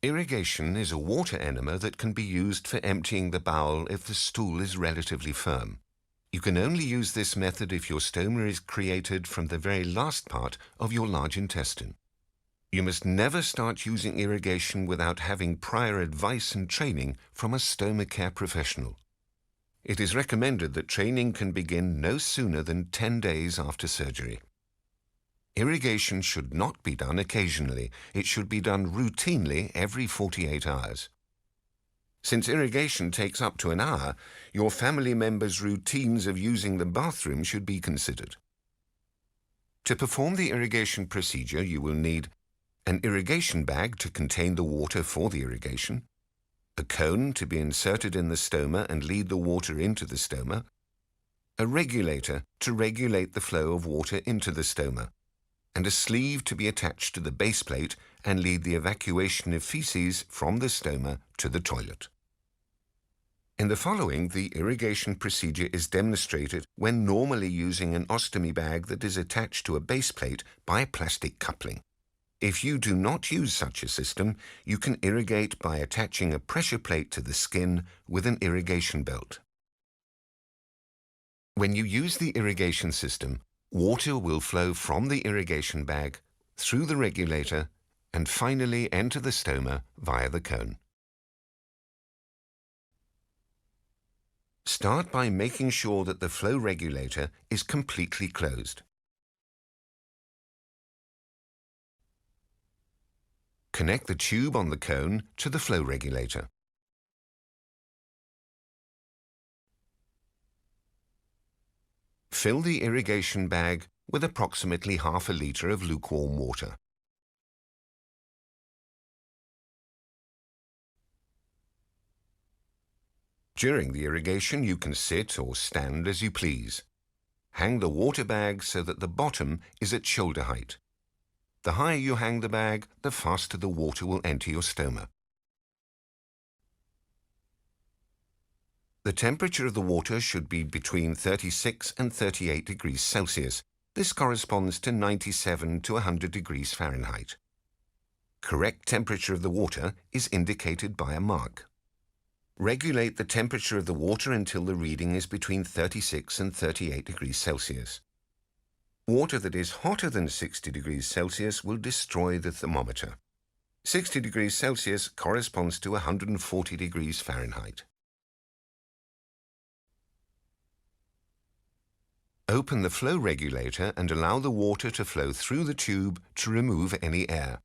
Irrigation is a water enema that can be used for emptying the bowel if the stool is relatively firm. You can only use this method if your stoma is created from the very last part of your large intestine. You must never start using irrigation without having prior advice and training from a stoma care professional. It is recommended that training can begin no sooner than 10 days after surgery. Irrigation should not be done occasionally. It should be done routinely every 48 hours. Since irrigation takes up to an hour, your family members' routines of using the bathroom should be considered. To perform the irrigation procedure, you will need an irrigation bag to contain the water for the irrigation, a cone to be inserted in the stoma and lead the water into the stoma, a regulator to regulate the flow of water into the stoma, and a sleeve to be attached to the base plate and lead the evacuation of feces from the stoma to the toilet. In the following, the irrigation procedure is demonstrated when normally using an ostomy bag that is attached to a base plate by a plastic coupling. If you do not use such a system, you can irrigate by attaching a pressure plate to the skin with an irrigation belt. When you use the irrigation system, water will flow from the irrigation bag, through the regulator, and finally enter the stoma via the cone. Start by making sure that the flow regulator is completely closed. Connect the tube on the cone to the flow regulator. Fill the irrigation bag with approximately half a litre of lukewarm water. During the irrigation, you can sit or stand as you please. Hang the water bag so that the bottom is at shoulder height. The higher you hang the bag, the faster the water will enter your stoma. The temperature of the water should be between 36 and 38 degrees Celsius. This corresponds to 97 to 100 degrees Fahrenheit. Correct temperature of the water is indicated by a mark. Regulate the temperature of the water until the reading is between 36 and 38 degrees Celsius. Water that is hotter than 60 degrees Celsius will destroy the thermometer. 60 degrees Celsius corresponds to 140 degrees Fahrenheit. Open the flow regulator and allow the water to flow through the tube to remove any air.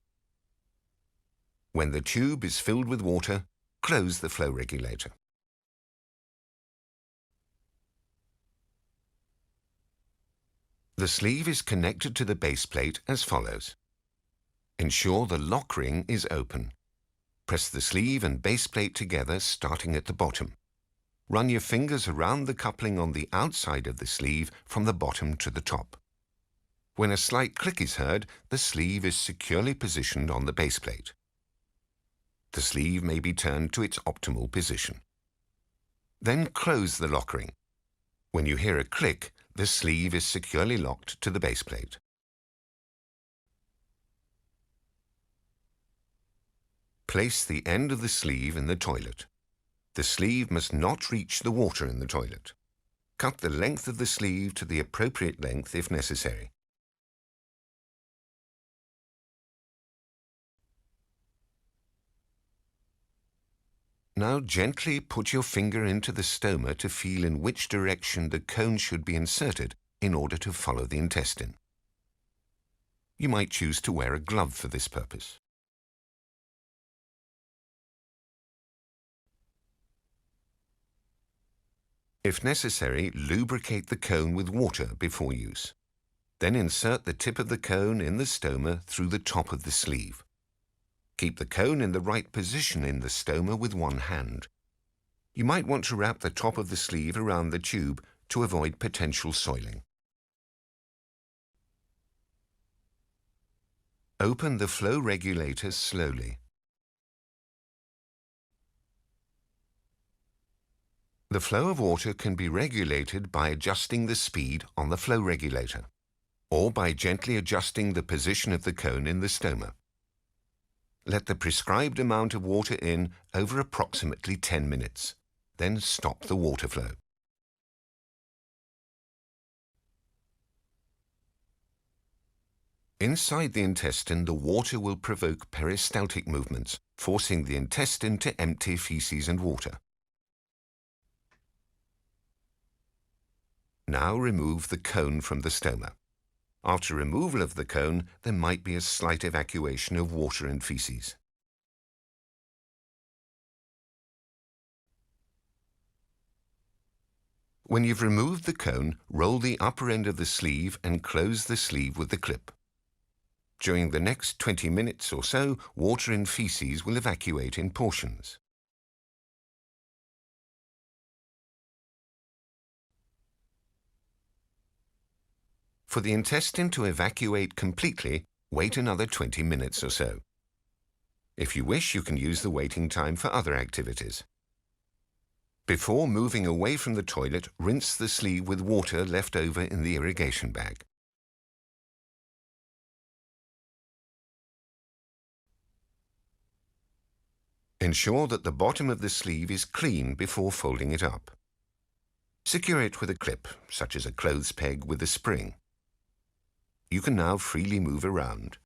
When the tube is filled with water, close the flow regulator. The sleeve is connected to the base plate as follows. Ensure the lock ring is open. Press the sleeve and base plate together, starting at the bottom. Run your fingers around the coupling on the outside of the sleeve from the bottom to the top. When a slight click is heard, the sleeve is securely positioned on the base plate. The sleeve may be turned to its optimal position. Then close the lock ring. When you hear a click, the sleeve is securely locked to the base plate. Place the end of the sleeve in the toilet. The sleeve must not reach the water in the toilet. Cut the length of the sleeve to the appropriate length if necessary. Now gently put your finger into the stoma to feel in which direction the cone should be inserted in order to follow the intestine. You might choose to wear a glove for this purpose. If necessary, lubricate the cone with water before use. Then insert the tip of the cone in the stoma through the top of the sleeve. Keep the cone in the right position in the stoma with one hand. You might want to wrap the top of the sleeve around the tube to avoid potential soiling. Open the flow regulator slowly. The flow of water can be regulated by adjusting the speed on the flow regulator, or by gently adjusting the position of the cone in the stoma. Let the prescribed amount of water in over approximately 10 minutes. Then stop the water flow. Inside the intestine, the water will provoke peristaltic movements, forcing the intestine to empty feces and water. Now remove the cone from the stoma. After removal of the cone, there might be a slight evacuation of water and feces. When you've removed the cone, roll the upper end of the sleeve and close the sleeve with the clip. During the next 20 minutes or so, water and feces will evacuate in portions. For the intestine to evacuate completely, wait another 20 minutes or so. If you wish, you can use the waiting time for other activities. Before moving away from the toilet, rinse the sleeve with water left over in the irrigation bag. Ensure that the bottom of the sleeve is clean before folding it up. Secure it with a clip, such as a clothes peg with a spring. You can now freely move around.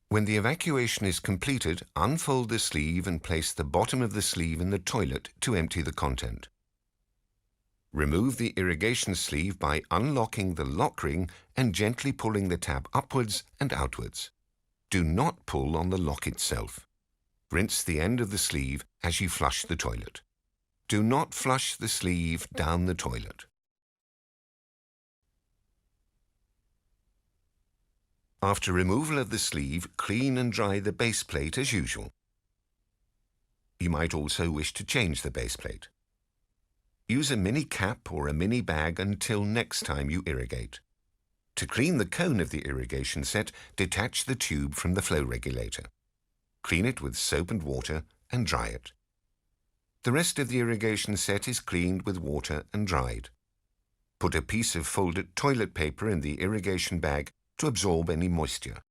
When the evacuation is completed, unfold the sleeve and place the bottom of the sleeve in the toilet to empty the content. Remove the irrigation sleeve by unlocking the lock ring and gently pulling the tab upwards and outwards. Do not pull on the lock itself. Rinse the end of the sleeve as you flush the toilet. Do not flush the sleeve down the toilet. After removal of the sleeve, clean and dry the base plate as usual. You might also wish to change the base plate. Use a mini cap or a mini bag until next time you irrigate. To clean the cone of the irrigation set, detach the tube from the flow regulator. Clean it with soap and water and dry it. The rest of the irrigation set is cleaned with water and dried. Put a piece of folded toilet paper in the irrigation bag to absorb any moisture.